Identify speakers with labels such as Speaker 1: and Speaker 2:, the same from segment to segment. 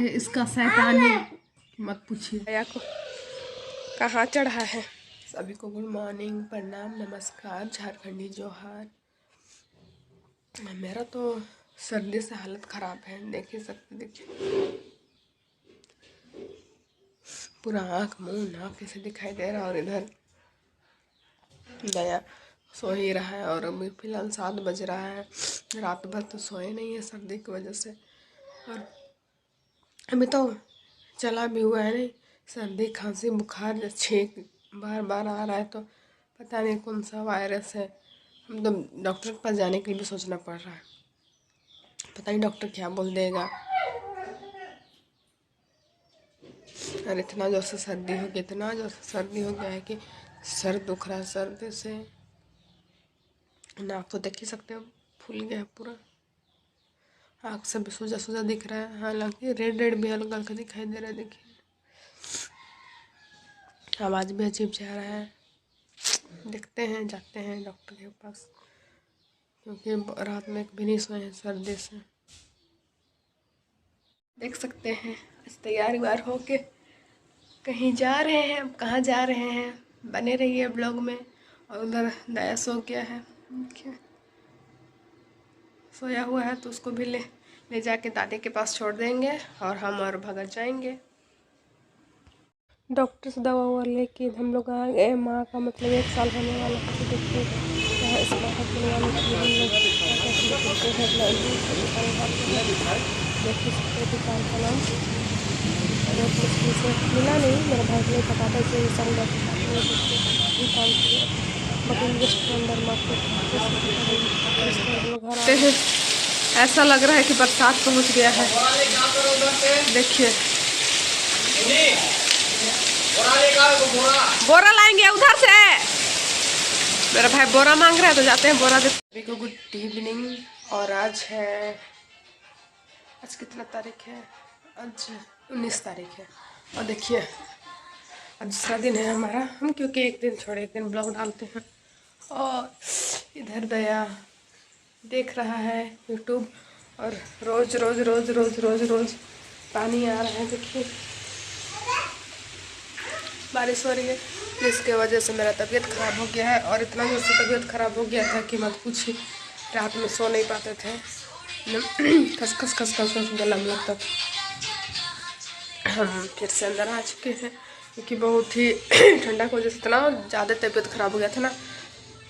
Speaker 1: है इसका शैतानी मत पूछिए। दया को कहाँ चढ़ा है। सभी को गुड मॉर्निंग, प्रणाम, नमस्कार, झारखंडी जोहार। मेरा तो सर्दी से हालत ख़राब है, देख ही सकते, देखिए पूरा आँख मुंह नाक कैसे दिखाई दे रहा। और इधर दया सो ही रहा है और अभी फिलहाल 7 बज रहा है। रात भर तो सोए नहीं है सर्दी की वजह से। और अभी तो चला भी हुआ है, नहीं सर्दी खांसी बुखार छींक बार बार आ रहा है, तो पता नहीं कौन सा वायरस है। हम तो डॉक्टर के पास जाने के लिए भी सोचना पड़ रहा है, पता नहीं डॉक्टर क्या बोल देगा। और इतना जोर से सर्दी हो गया, इतना जोर से सर्दी हो गया है कि सर दुख रहा है सर्दी से। नाक तो देख ही सकते हो फूल गया है पूरा, आँख से भी सूजा सूजा दिख रहा है, हालांकि रेड रेड भी हल्का हल्का दिखाई दे रहा है। देखिए आवाज़ भी अजीब जा रहा है। देखते हैं, जाते हैं डॉक्टर के पास, क्योंकि रात में भी नहीं सोए हैं सर्दी से। देख सकते हैं आज तैयार व्यार होके कहीं जा रहे हैं। अब कहाँ जा रहे हैं, बने रहिए ब्लॉग में। और उधर दया सो गया है, देखिए सोया हुआ है, तो उसको भी ले जाके दादी के पास छोड़ देंगे और हम और भगत जाएंगे। डॉक्टर से दवा ववा लेके हम लोग आ गए। माँ का मतलब 1 साल होने वाला है, तो देखिए इस बात बनवाने के लिए देख सकते दुकान का नाम बहुत मुश्किल से मिला नहीं, मेरा भाई नहीं पता था इसे दुकान के अंदर ऐसा लग रहा है कि बरसात पहुंच गया है। देखिए बोरा लाएंगे उधर से, मेरा भाई बोरा मांग रहा है, तो जाते हैं बोरा दे। सभी को गुड इवनिंग। और आज कितना तारीख है, आज 19 तारीख है। और देखिए आज दूसरा दिन है हमारा, हम क्योंकि एक दिन छोड़े एक दिन ब्लॉग डालते हैं। और इधर दया देख रहा है यूट्यूब, और रोज रोज रोज रोज रोज रोज पानी आ रहा है। देखिए बारिश हो रही है, जिसके वजह से मेरा तबीयत ख़राब हो गया है। और इतना जोर से तबीयत ख़राब हो गया था कि मत पूछिए, रात में सो नहीं पाते थे, खस खस खस खस खस गला में लगता था। हम फिर से अंदर आ चुके हैं, क्योंकि बहुत ही ठंडा की वजह से इतना ज़्यादा तबीयत ख़राब हो गया था ना।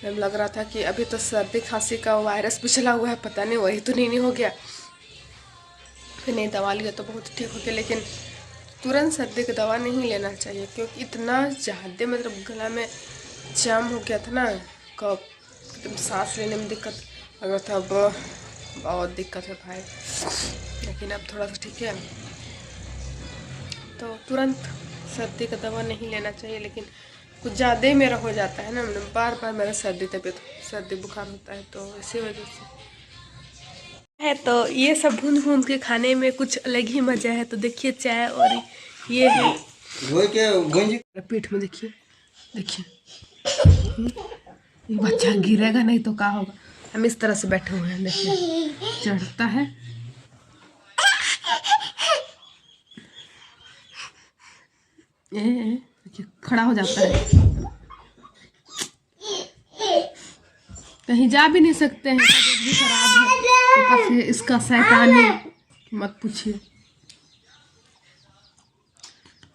Speaker 1: हमें लग रहा था कि अभी तो सर्दी खांसी का वायरस भी चला हुआ है, पता नहीं वही तो नहीं हो गया। फिर नहीं दवा लिया तो बहुत ठीक हो गया, लेकिन तुरंत सर्दी की दवा नहीं लेना चाहिए, क्योंकि इतना ज़्यादा मतलब गला में जाम हो गया था ना, कब एकदम सांस लेने में दिक्कत लग रहा था। बहुत दिक्कत है भाई, लेकिन अब थोड़ा सा ठीक है। तो तुरंत सर्दी का दवा नहीं लेना चाहिए, लेकिन कुछ ज़्यादा ही मेरा हो जाता है ना, बार बार मेरा सर्दी बुखार होता है, तो इसी वजह से है। तो ये सब भून भून के खाने में कुछ अलग ही मज़ा है। तो देखिए चाय, और ये है पीठ में, देखिए देखिए ये बच्चा गिरेगा नहीं तो क्या होगा। हम इस तरह से बैठे हुए हैं, देखिए चढ़ता है, ये खड़ा हो जाता है, कहीं जा भी नहीं सकते हैं, तबीयत भी खराब है, ऊपर से इसका शैतानी मत पूछिए।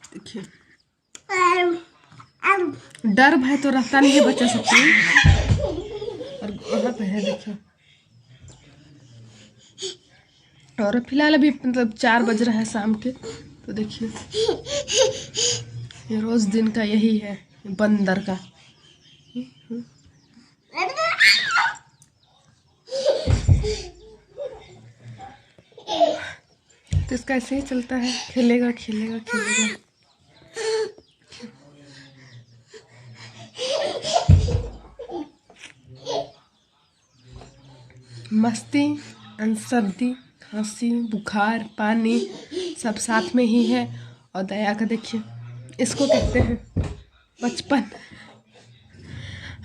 Speaker 1: देखिए डर भय तो रहता नहीं है बच्चा सबको। और वहाँ पे है देखिए, और फिलहाल अभी मतलब 4 बज रहा है शाम के। तो देखिए ये रोज दिन का यही है बंदर का। तो इसका ऐसे ही चलता है, खेलेगा खेलेगा खेलेगा। मस्ती, सर्दी खांसी बुखार पानी सब साथ में ही है। और दया का देखिए, इसको कहते हैं बचपन,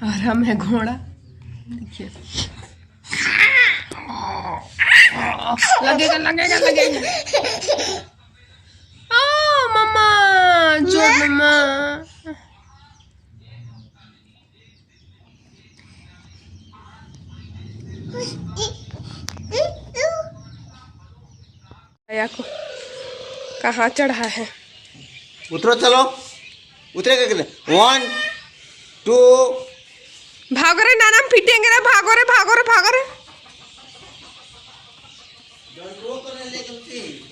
Speaker 1: और हम है घोड़ा। देखिए लगेगा लगेगा लगेगा। दया को कहाँ चढ़ा है।
Speaker 2: उतरो, चलो उतरेगा किधर? 1 2
Speaker 1: भागो रे नाना, हम पीटेंगे रे, भागो रे भागो रे भागो रे।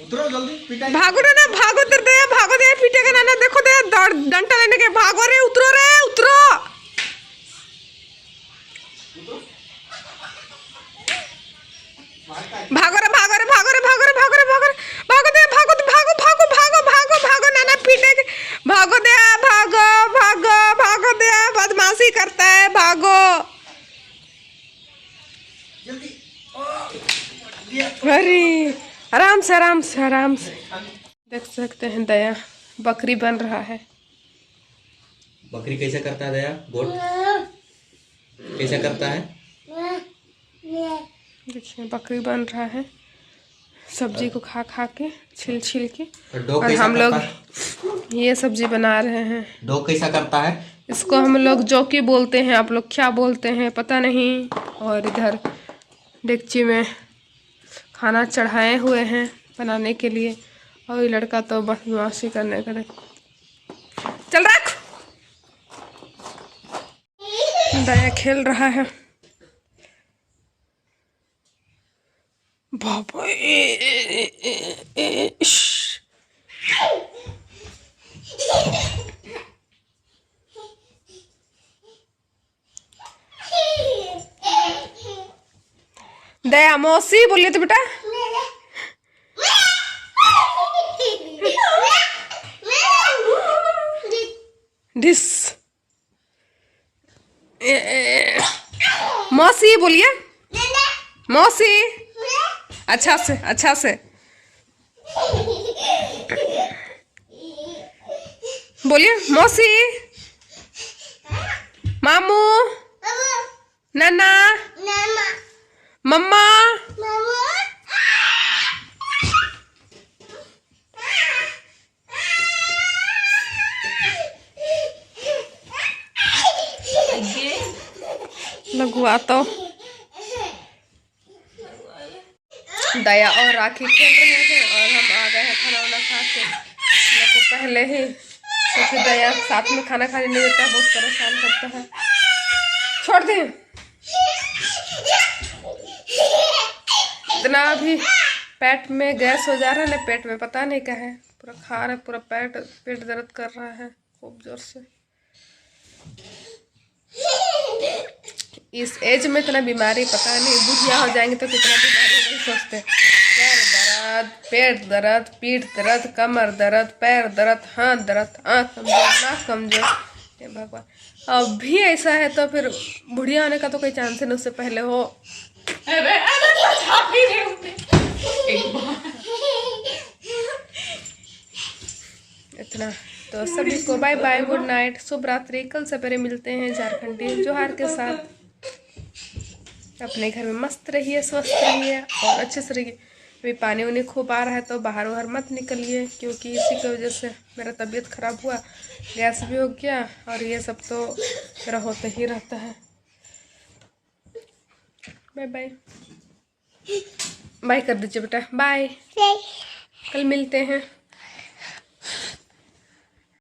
Speaker 2: उतरो जल्दी, पिटाई।
Speaker 1: भागो रे ना, भागो तेरे दया, भागो दया, पीटेगा नाना, देखो दया डंडा लेने के, भागो रे, उतरो रे, उतरो। भागो रे भागो रे भागो रे भागो रे भागो रे भागो रे, भागो दया, भागो भागो भागो भागो भागो भागो नाना, पीटेंगे। भागो दया, भागो भागो भागो दया, बदमाशी करता है, भागो। अरे आराम से आराम से आराम से। देख सकते हैं दया बकरी बन रहा है।
Speaker 2: बकरी कैसे करता है दया? गोट कैसे करता है?
Speaker 1: देखिए बकरी बन रहा है, सब्जी को खा खा के, छिल छिल के।
Speaker 2: डॉग
Speaker 1: और हम लोग ये सब्जी बना रहे हैं।
Speaker 2: डॉग कैसा करता है?
Speaker 1: इसको हम लोग जौकी बोलते हैं, आप लोग क्या बोलते हैं पता नहीं। और इधर डेगची में खाना चढ़ाए हुए हैं बनाने के लिए, और ये लड़का तो बदमाशी करने का। चल रख, दया खेल रहा है। बाबा दया मौसी बोलिए तो बेटा। डिस मौसी बोलिए, मौसी, अच्छा से अच्छा से बोलिए, मौसी, मामू, नाना, मम्मा। लगवा तो दया और राखी खेल रहे हैं, और हम आ गए हैं खाना वाना खा के। मेरे को पहले ही क्योंकि दया साथ में खाना खाने नहीं देता है, बहुत परेशान करता है। छोड़ दे, इतना भी पेट में गैस हो जा रहा है ना, पेट में पता नहीं क्या है, पूरा खा रहा है, पूरा पेट दर्द कर रहा है खूब जोर से। इस एज में इतना बीमारी पता नहीं, बुढ़िया हो जाएंगे तो कितना बीमारी नहीं सोचते। पैर दर्द, पेट दर्द, पीठ दर्द, कमर दर्द, पैर दर्द, हाथ दर्द, आँख कमजोर, नाक कमजोर। हे भगवान, अब भी ऐसा है तो फिर बुढ़िया होने का तो कोई चांस नहीं, उससे पहले हो। इतना तो सभी को बाय बाय, गुड नाइट, शुभ रात्रि। कल सवेरे मिलते हैं झारखंडी जोहार के साथ। अपने घर में मस्त रहिए, स्वस्थ रहिए और अच्छे से रहिए। अभी पानी वानी खूब आ रहा है तो बाहर वाहर मत निकलिए, क्योंकि इसी की वजह से मेरा तबीयत खराब हुआ, गैस भी हो गया, और ये सब तो मेरा होते ही रहता है। बाय बाय, बाय कर दीजिए बेटा, बाय, कल मिलते हैं।